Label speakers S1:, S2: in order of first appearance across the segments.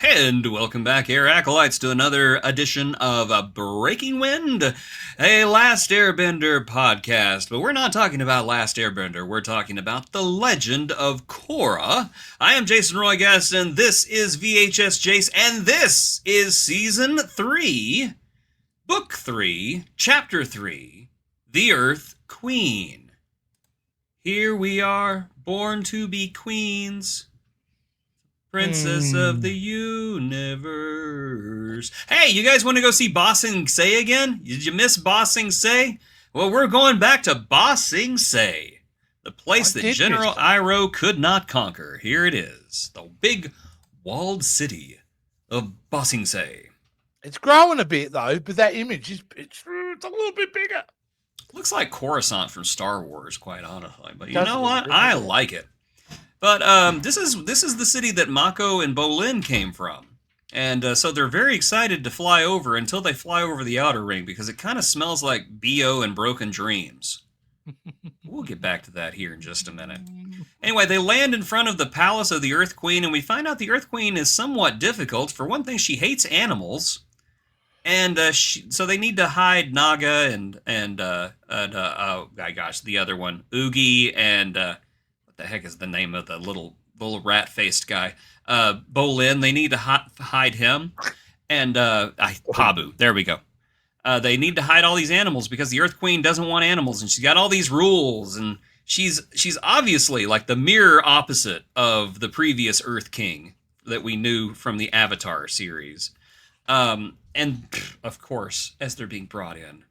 S1: And welcome back, Air Acolytes, to another edition of Breaking Wind, a Last Airbender podcast. But we're not talking about Last Airbender, we're talking about The Legend of Korra. I am Jason Roy Gaston, this is VHS Jase, and this is Season 3, Book 3, Chapter 3, The Earth Queen. Here we are, born to be queens. Princess of the universe. Hey, you guys want to go see Ba Sing Se again? Did you miss Ba Sing Se? Well, we're going back to Ba Sing Se, the place that General Iroh could not conquer. Here it is, the big walled city of Ba Sing Se.
S2: It's growing a bit though, but that image is it's a little bit bigger.
S1: Looks like Coruscant from Star Wars, quite honestly. But you know what? I like it. But this is the city that Mako and Bolin came from. And so they're very excited to fly over until they fly over the outer ring because it kind of smells like BO and Broken Dreams. We'll get back to that here in just a minute. Anyway, they land in front of the palace of the Earth Queen, and we find out the Earth Queen is somewhat difficult. For one thing, she hates animals. And so they need to hide Naga and oh my gosh, the other one, Oogie, and the heck is the name of the little rat-faced guy? Bolin. They need to hide him. And Pabu. There we go. They need to hide all these animals because the Earth Queen doesn't want animals, and she's got all these rules, and she's obviously like the mirror opposite of the previous Earth King that we knew from the Avatar series. And of course, as they're being brought in,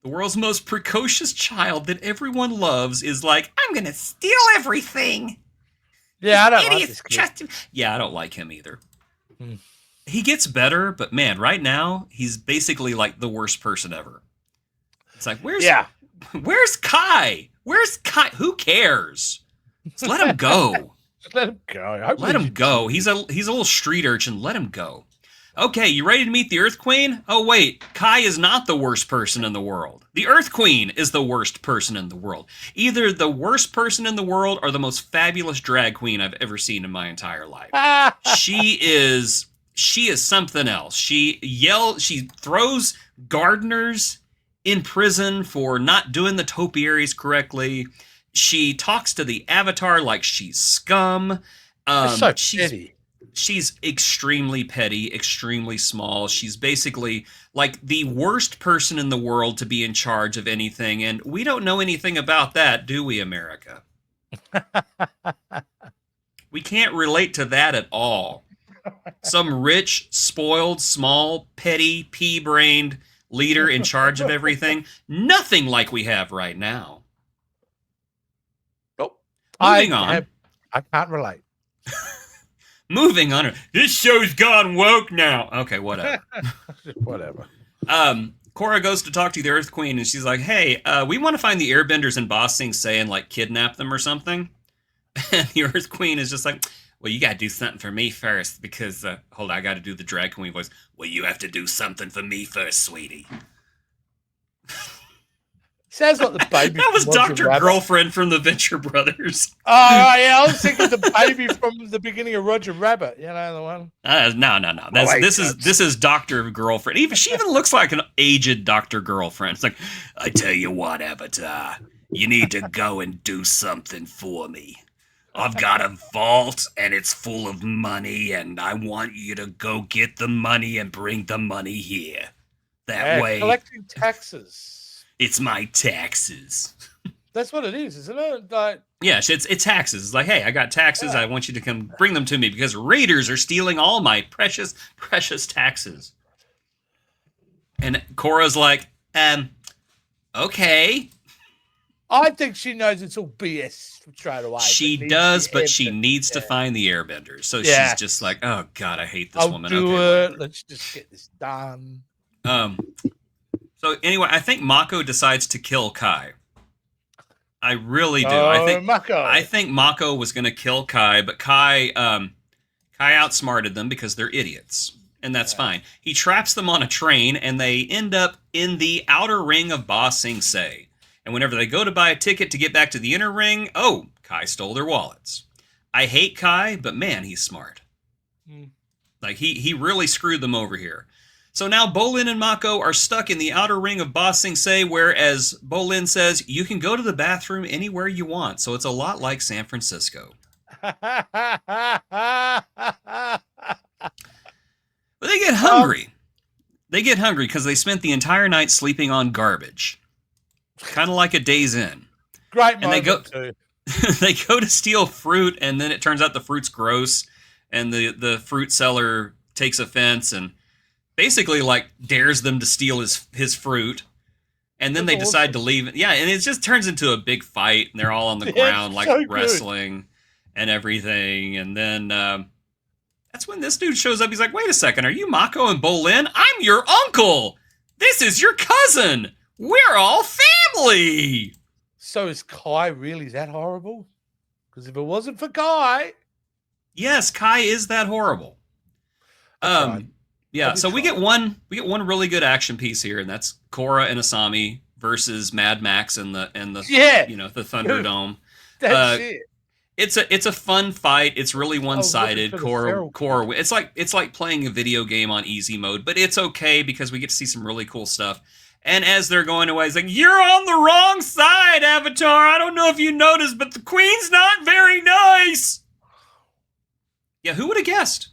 S1: the world's most precocious child that everyone loves is like, I'm gonna steal everything.
S2: Yeah, I don't like this kid.
S1: Yeah, I don't like him either. He gets better, but man, right now, he's basically like the worst person ever. It's like, where's Kai? Where's Kai? Who cares? Just let him go.
S2: Just let him go.
S1: Let him go. He's a little street urchin. Let him go. Okay, you ready to meet the Earth Queen? Oh, wait, Kai is not the worst person in the world. The Earth Queen is the worst person in the world. Either the worst person in the world or the most fabulous drag queen I've ever seen in my entire life. She is something else. She throws gardeners in prison for not doing the topiaries correctly. She talks to the Avatar like she's scum.
S2: That's so petty.
S1: She's extremely petty, extremely small. She's basically like the worst person in the world to be in charge of anything. And we don't know anything about that, do we, America? We can't relate to that at all. Some rich, spoiled, small, petty, pea-brained leader in charge of everything. Nothing like we have right now.
S2: Nope.
S1: Moving on.
S2: I can't relate.
S1: Moving on. This show's gone woke now. Okay, whatever.
S2: Whatever.
S1: Korra goes to talk to the Earth Queen, and she's like, hey, we want to find the Airbenders in Ba Sing Se and, like, kidnap them or something. And the Earth Queen is just like, well, you got to do something for me first, because, hold on, I got to do the drag queen voice. Well, you have to do something for me first, sweetie.
S2: Sounds like the baby.
S1: That was Dr. Girlfriend from the Venture Brothers.
S2: Oh, yeah, I was thinking the baby from the beginning of Roger Rabbit. You know, the one?
S1: No. This is Dr. Girlfriend. She even looks like an aged Dr. Girlfriend. It's like, I tell you what, Avatar, you need to go and do something for me. I've got a vault, and it's full of money, and I want you to go get the money and bring the money here. That way...
S2: collecting taxes.
S1: It's my taxes.
S2: That's what it is, isn't it? Like,
S1: yeah, it's taxes. It's like, hey, I got taxes. Yeah. I want you to come bring them to me because raiders are stealing all my precious, precious taxes. And Korra's like, okay.
S2: I think she knows it's all BS straight away.
S1: She does, but she needs to find the Airbenders. So she's just like, oh, God, I hate this woman.
S2: Do it. Let's just get this done.
S1: So anyway, I think Mako decides to kill Kai. I really do. I think Mako was going to kill Kai, but Kai outsmarted them because they're idiots, and that's fine. He traps them on a train, and they end up in the outer ring of Ba Sing Se. And whenever they go to buy a ticket to get back to the inner ring, oh, Kai stole their wallets. I hate Kai, but man, he's smart. Like he really screwed them over here. So now Bolin and Mako are stuck in the outer ring of Ba Sing Se, where, as Bolin says, you can go to the bathroom anywhere you want. So it's a lot like San Francisco. But they get hungry. They get hungry because they spent the entire night sleeping on garbage. Kind of like a Days Inn.
S2: Great
S1: and they go
S2: too.
S1: They go to steal fruit, and then it turns out the fruit's gross, and the fruit seller takes offense and basically like dares them to steal his fruit. And then they decide to leave. Yeah, and it just turns into a big fight, and they're all on the ground like so wrestling and everything. And then that's when this dude shows up. He's like, wait a second, are you Mako and Bolin? I'm your uncle! This is your cousin! We're all family!
S2: So is Kai really that horrible? Because if it wasn't for Kai...
S1: Yes, Kai is that horrible. Yeah, so we get one really good action piece here, and that's Korra and Asami versus Mad Max and the the Thunderdome.
S2: That's it.
S1: It's a fun fight. It's really one-sided. Korra. It's like playing a video game on easy mode, but it's okay because we get to see some really cool stuff. And as they're going away, it's like, you're on the wrong side, Avatar. I don't know if you noticed, but the Queen's not very nice. Yeah, who would have guessed?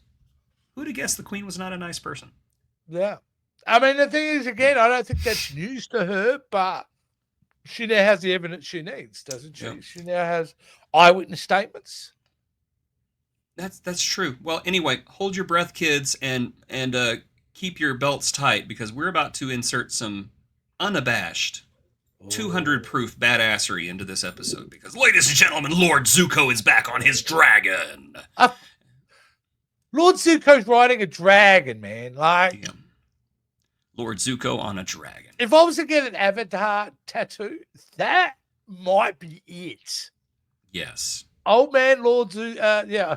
S1: Who would have guessed the Queen was not a nice person?
S2: Yeah. I mean, the thing is, again, I don't think that's news to her, but she now has the evidence she needs, doesn't she? Yep. She now has eyewitness statements.
S1: That's true. Well, anyway, hold your breath, kids, and keep your belts tight, because we're about to insert some unabashed 200 proof badassery into this episode, because, ladies and gentlemen, Lord Zuko is back on his dragon.
S2: Lord Zuko's riding a dragon, man. Like,
S1: yeah. Lord Zuko on a dragon.
S2: If I was to get an Avatar tattoo, that might be it.
S1: Yes.
S2: Old man Lord Zuko, yeah.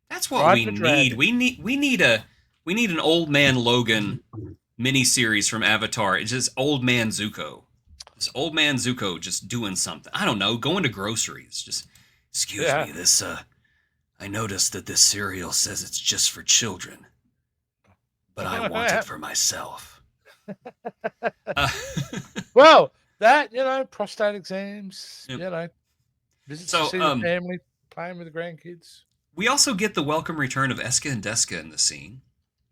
S1: That's what we need. We need an Old Man Logan miniseries from Avatar. It's just Old Man Zuko. This Old Man Zuko just doing something. I don't know, going to groceries. Just, excuse me, this, I noticed that this cereal says it's just for children, but I want it for myself.
S2: Well, that, prostate exams, visits to see the family, playing with the grandkids.
S1: We also get the welcome return of Eska and Deska in the scene,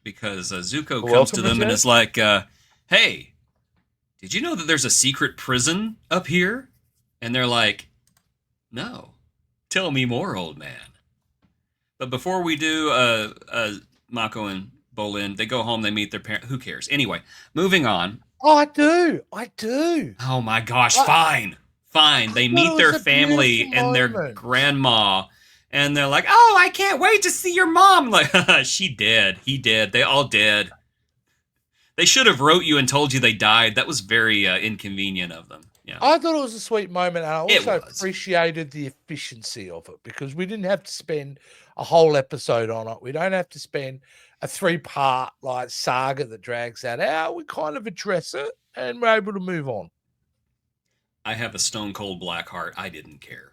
S1: because Zuko comes to them and is like, hey, did you know that there's a secret prison up here? And they're like, no, tell me more, old man. But before we do, Mako and Bolin, they go home, they meet their parents. Who cares? Anyway, moving on.
S2: Oh, I do.
S1: Oh my gosh, fine. They meet their family and their grandma, and they're like, oh, I can't wait to see your mom. Like, she did. He did. They all did. They should have wrote you and told you they died. That was very inconvenient of them. Yeah.
S2: I thought it was a sweet moment, and I also appreciated the efficiency of it, because we didn't have to spend a whole episode on it. We don't have to spend a 3-part like saga that drags that out. We kind of address it, and we're able to move on.
S1: I have a stone cold black heart. I didn't care.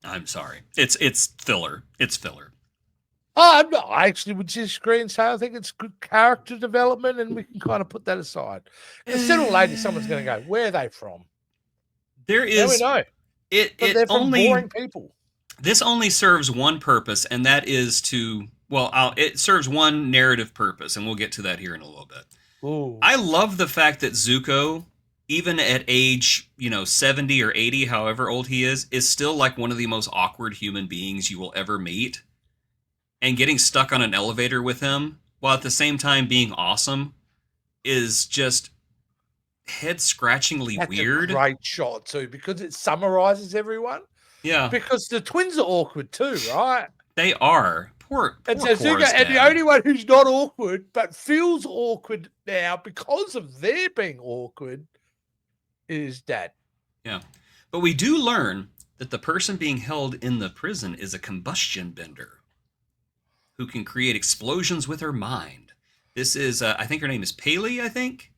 S1: I'm sorry. It's filler. It's filler.
S2: I actually would disagree and say I think it's good character development, and we can kind of put that aside. Because sooner or later, someone's going to go, where are they from?
S1: There is.
S2: We know. They're from boring people.
S1: This only serves one purpose, and that is to, it serves one narrative purpose, and we'll get to that here in a little bit.
S2: Ooh.
S1: I love the fact that Zuko, even at age, 70 or 80, however old he is still like one of the most awkward human beings you will ever meet. And getting stuck on an elevator with him, while at the same time being awesome, is just head-scratchingly weird.
S2: That's a great shot, too, because it summarizes everyone.
S1: Yeah.
S2: Because the twins are awkward, too, right?
S1: They are. Poor
S2: Zuko, and the only one who's not awkward, but feels awkward now because of their being awkward, is Dad.
S1: Yeah. But we do learn that the person being held in the prison is a combustion bender who can create explosions with her mind. This is, I think her name is Paley, I think.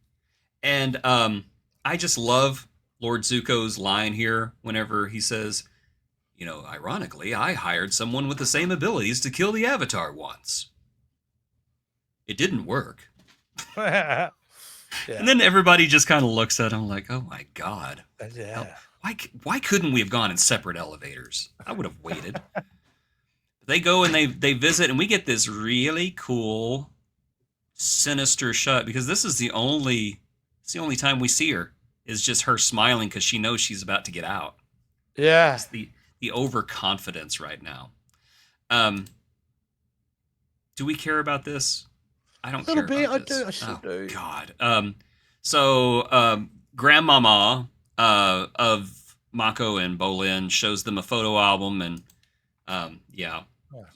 S1: And I just love Lord Zuko's line here whenever he says, ironically, I hired someone with the same abilities to kill the Avatar once. It didn't work.
S2: Yeah.
S1: And then everybody just kind of looks at him like, oh my God.
S2: Yeah.
S1: Why couldn't we have gone in separate elevators? I would have waited. They go and they visit, and we get this really cool, sinister shot, because this is the only time we see her is just her smiling because she knows she's about to get out.
S2: Yeah.
S1: It's the overconfidence right now. Do we care about this? I don't care about this.
S2: I still do.
S1: God. Grandmama of Mako and Bolin shows them a photo album and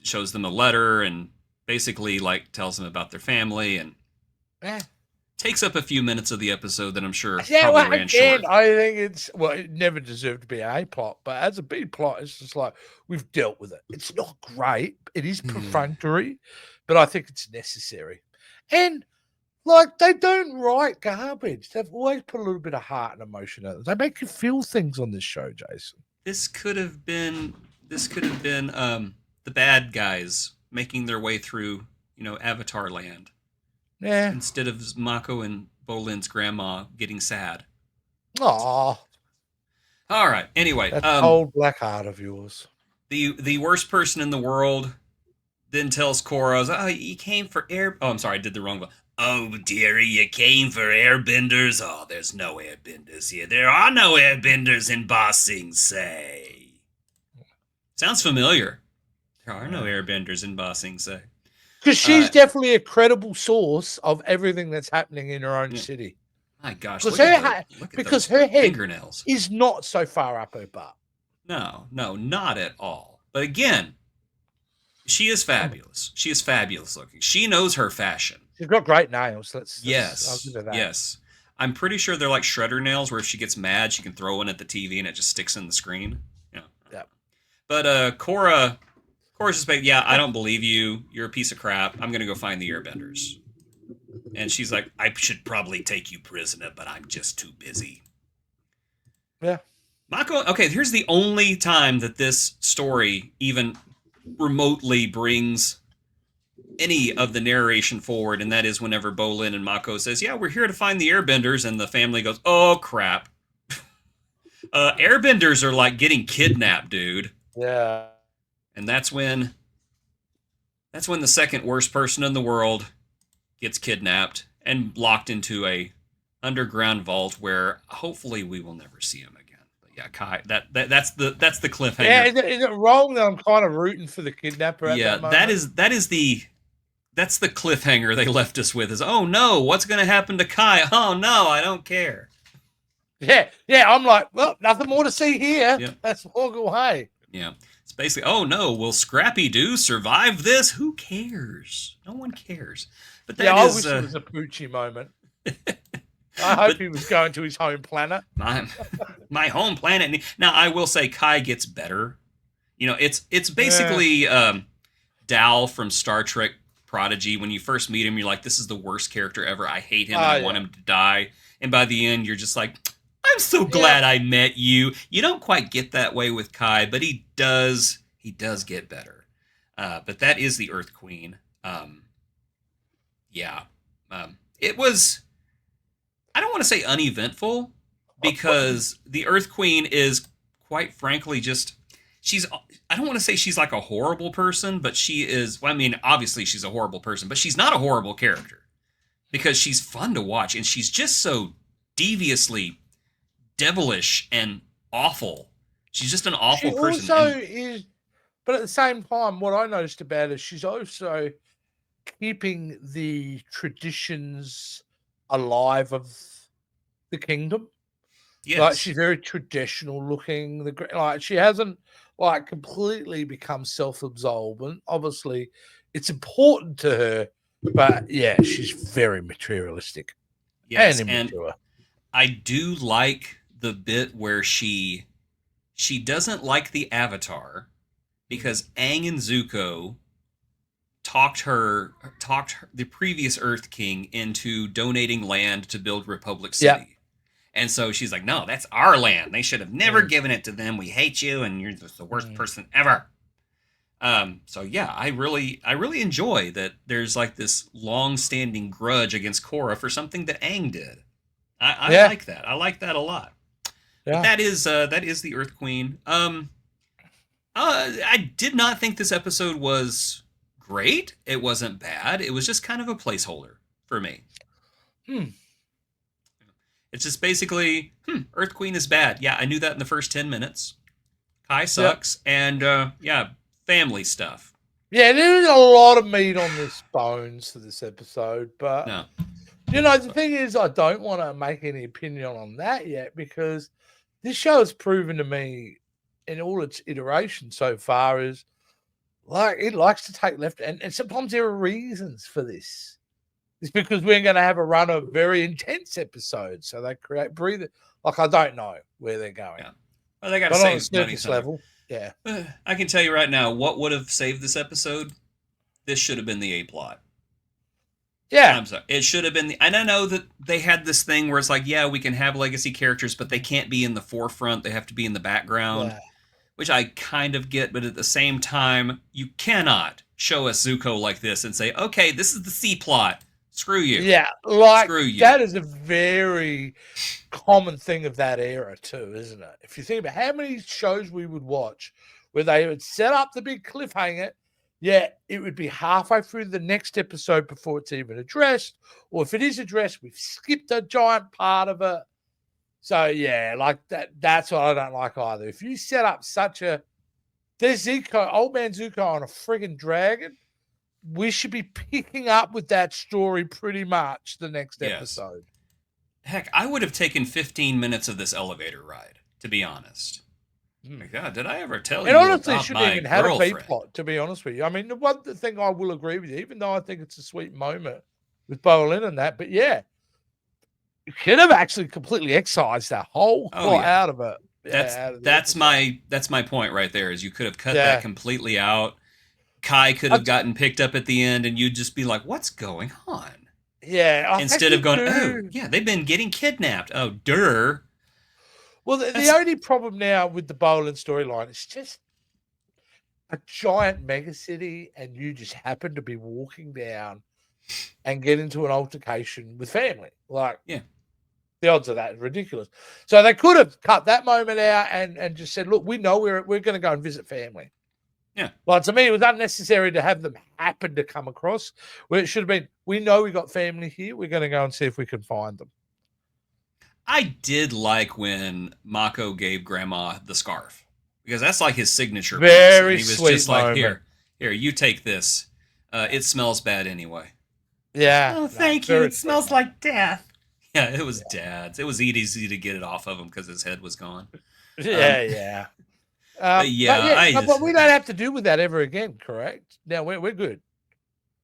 S1: shows them a letter and basically like tells them about their family and takes up a few minutes of the episode that I'm sure probably ran short.
S2: I think it never deserved to be an A plot, but as a B plot, it's just like we've dealt with it. It's not great. It is perfunctory, but I think it's necessary. And like they don't write garbage. They've always put a little bit of heart and emotion in it. They make you feel things on this show, Jason.
S1: This could have been the bad guys making their way through, Avatar land.
S2: Yeah.
S1: Instead of Mako and Bolin's grandma getting sad.
S2: Aww.
S1: All right. Anyway,
S2: that old black heart of yours.
S1: The worst person in the world then tells Korra, "Oh, you came for air." Oh, I'm sorry, I did the wrong one. Oh, dearie, you came for airbenders. Oh, there's no airbenders here. There are no airbenders in Ba Sing Se. Sounds familiar. There are no airbenders in Ba Sing Se.
S2: Because she's definitely a credible source of everything that's happening in her own city.
S1: My gosh.
S2: Because her head
S1: fingernails
S2: is not so far up her butt.
S1: No, not at all. But again, she is fabulous. She is fabulous looking. She knows her fashion.
S2: She's got great nails.
S1: Yes.
S2: I'll give her that.
S1: Yes. I'm pretty sure they're like shredder nails where if she gets mad, she can throw one at the TV and it just sticks in the screen.
S2: Yeah.
S1: But Korra's just like, yeah, I don't believe you. You're a piece of crap. I'm going to go find the airbenders. And she's like, I should probably take you prisoner, but I'm just too busy.
S2: Yeah.
S1: Mako, okay, here's the only time that this story even remotely brings any of the narration forward, and that is whenever Bolin and Mako says, yeah, we're here to find the airbenders, and the family goes, oh, crap. Airbenders are like getting kidnapped, dude.
S2: Yeah.
S1: And that's when the second worst person in the world gets kidnapped and locked into a underground vault where hopefully we will never see him again. But yeah, Kai, that's the cliffhanger.
S2: Yeah, is it wrong that I'm kind of rooting for the kidnapper at that moment?
S1: That's the cliffhanger they left us with is, oh no, what's going to happen to Kai? Oh no, I don't care.
S2: Yeah, I'm like, well, nothing more to see here. Yep. Let's walk away.
S1: Yeah. It's basically, oh no, will Scrappy Doo survive this? Who cares? No one cares. But
S2: I wish it was a Poochie moment. I hope he was going to his home planet.
S1: My home planet. Now, I will say Kai gets better. It's basically Dal from Star Trek Prodigy. When you first meet him, you're like, this is the worst character ever. I hate him and I want him to die. And by the end, you're just like, I'm so glad I met you. You don't quite get that way with Kai, but he does get better. But that is the Earth Queen. It was, I don't want to say uneventful, because the Earth Queen is quite frankly I don't want to say she's like a horrible person, but she is, well, I mean, obviously she's a horrible person, but she's not a horrible character because she's fun to watch and she's just so deviously devilish and awful. She's just an awful person.
S2: She also is, but at the same time, what I noticed about her, she's also keeping the traditions alive of the kingdom. Yes. Like she's very traditional looking. Like she hasn't like completely become self-absorbent. Obviously, it's important to her, but yeah, she's very materialistic.
S1: Yes, and immature. I do like the bit where she doesn't like the Avatar because Aang and Zuko talked the previous Earth King into donating land to build Republic City. Yeah. And so she's like, no, that's our land. They should have never given it to them. We hate you, and you're just the worst person ever. So yeah, I really enjoy that there's like this long-standing grudge against Korra for something that Aang did. I
S2: Yeah,
S1: like that. I like that a lot. But
S2: yeah.
S1: that is the Earth Queen. I did not think this episode was great. It wasn't bad. It was just kind of a placeholder for me.
S2: Hmm.
S1: It's just basically, Earth Queen is bad. Yeah, I knew that in the first 10 minutes. Kai
S2: Yep.
S1: sucks, and yeah, family stuff.
S2: Yeah, there's a lot of meat on this bones for this episode, but
S1: No.
S2: the thing is, I don't want to make any opinion on that yet because this show has proven to me in all its iterations so far is like it likes to take left, and sometimes there are reasons for this. It's because we're going to have a run of very intense episodes, so they create breathe. Like I don't know where they're going,
S1: Yeah. Well, they got to
S2: but on a
S1: save money
S2: surface
S1: somewhere.
S2: level, yeah.
S1: I can tell you right now, what would have saved this episode? This should have been the A plot.
S2: Yeah.
S1: I'm sorry. It should have been and I know that they had this thing where it's like, yeah, we can have legacy characters, but they can't be in the forefront. They have to be in the background,
S2: Yeah.
S1: which I kind of get, but at the same time, you cannot show us Zuko like this and say, okay, this is the C plot. Screw you.
S2: Yeah, like
S1: Screw you.
S2: that is a very common thing of that era too, isn't it? If you think about how many shows we would watch where they would set up the big cliffhanger, yeah, it would be halfway through the next episode before it's even addressed, or if it is addressed, we've skipped a giant part of it. So yeah, like that's what I don't like either. If you set up such a there's Zuko, old man Zuko on a friggin' dragon, we should be picking up with that story pretty much the next episode.
S1: Heck, I would have taken 15 minutes of this elevator ride, to be honest. My God, did I ever tell you
S2: honestly,
S1: about
S2: shouldn't
S1: my
S2: even have a B
S1: girlfriend?
S2: plot, to be honest with you. I mean, the one thing I will agree with you, even though I think it's a sweet moment with Bolin and that, but yeah, you could have actually completely excised that whole plot out of it. Yeah,
S1: that's my point right there. Is you could have cut that completely out. Kai could have gotten picked up at the end, and you'd just be like, "What's going on?"
S2: Yeah,
S1: instead of going, "Oh, yeah, they've been getting kidnapped." Oh, der.
S2: Well, the only problem now with the Bolin storyline is just a giant megacity, and you just happen to be walking down and get into an altercation with family. Like,
S1: yeah,
S2: the odds of that are ridiculous. So they could have cut that moment out and just said, "Look, we know we're going to go and visit family."
S1: Yeah.
S2: Well, to me, it was unnecessary to have them happen to come across. Where it should have been, we know we got family here. We're going to go and see if we can find them.
S1: I did like when Mako gave Grandma the scarf because that's like his signature.
S2: Very
S1: piece.
S2: He was just
S1: like, here, you take this. It smells bad anyway.
S2: Yeah.
S1: Oh, thank you. It smells like death. Yeah, it was Dad's. It was easy to get it off of him because his head was gone.
S2: Yeah. But we don't have to deal with that ever again, correct? Now we're good.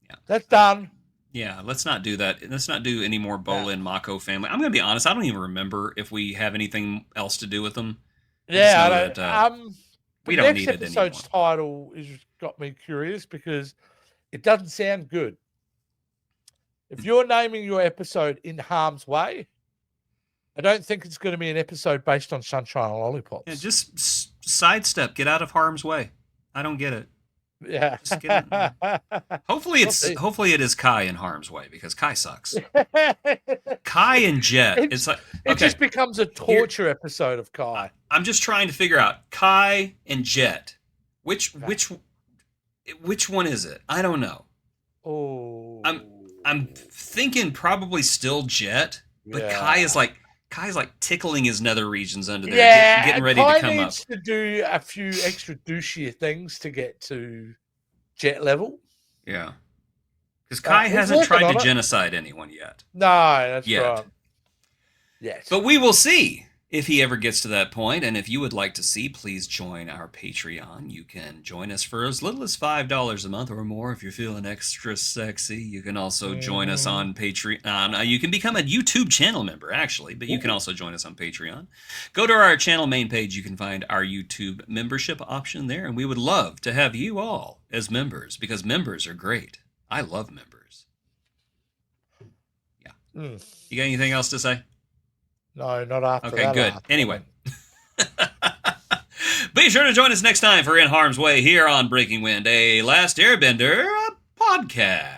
S1: Yeah.
S2: That's done.
S1: Yeah, let's not do that. Let's not do any more Bolin Mako family. I'm going to be honest. I don't even remember if we have anything else to do with them.
S2: Yeah, I don't.
S1: We don't need it anymore.
S2: Next episode's title has got me curious because it doesn't sound good. If you're naming your episode In Harm's Way, I don't think it's going to be an episode based on Sunshine and Lollipops.
S1: Yeah, just sidestep. Get out of harm's way. I don't get it.
S2: Yeah.
S1: Hopefully it is Kai in harm's way because Kai sucks. Kai and Jet. It's like
S2: it just becomes a torture episode of Kai.
S1: I'm just trying to figure out Kai and Jet. Which one is it? I don't know.
S2: Oh.
S1: I'm thinking probably still Jet, but Kai's like tickling his nether regions under there, getting ready to come up.
S2: Needs to do a few extra douchier things to get to Jet level.
S1: Yeah, because Kai hasn't tried to genocide anyone yet.
S2: No, that's right. Yes,
S1: but we will see if he ever gets to that point. And if you would like to see, please join our Patreon. You can join us for as little as $5 a month or more if you're feeling extra sexy. You can also join us on Patreon. You can become a YouTube channel member, actually, but you can also join us on Patreon. Go to our channel main page. You can find our YouTube membership option there, and we would love to have you all as members because members are great. I love members. Yeah. You got anything else to say?
S2: No, not after that.
S1: Okay, good. Anyway. Be sure to join us next time for In Harm's Way here on Breaking Wind, a Last Airbender podcast.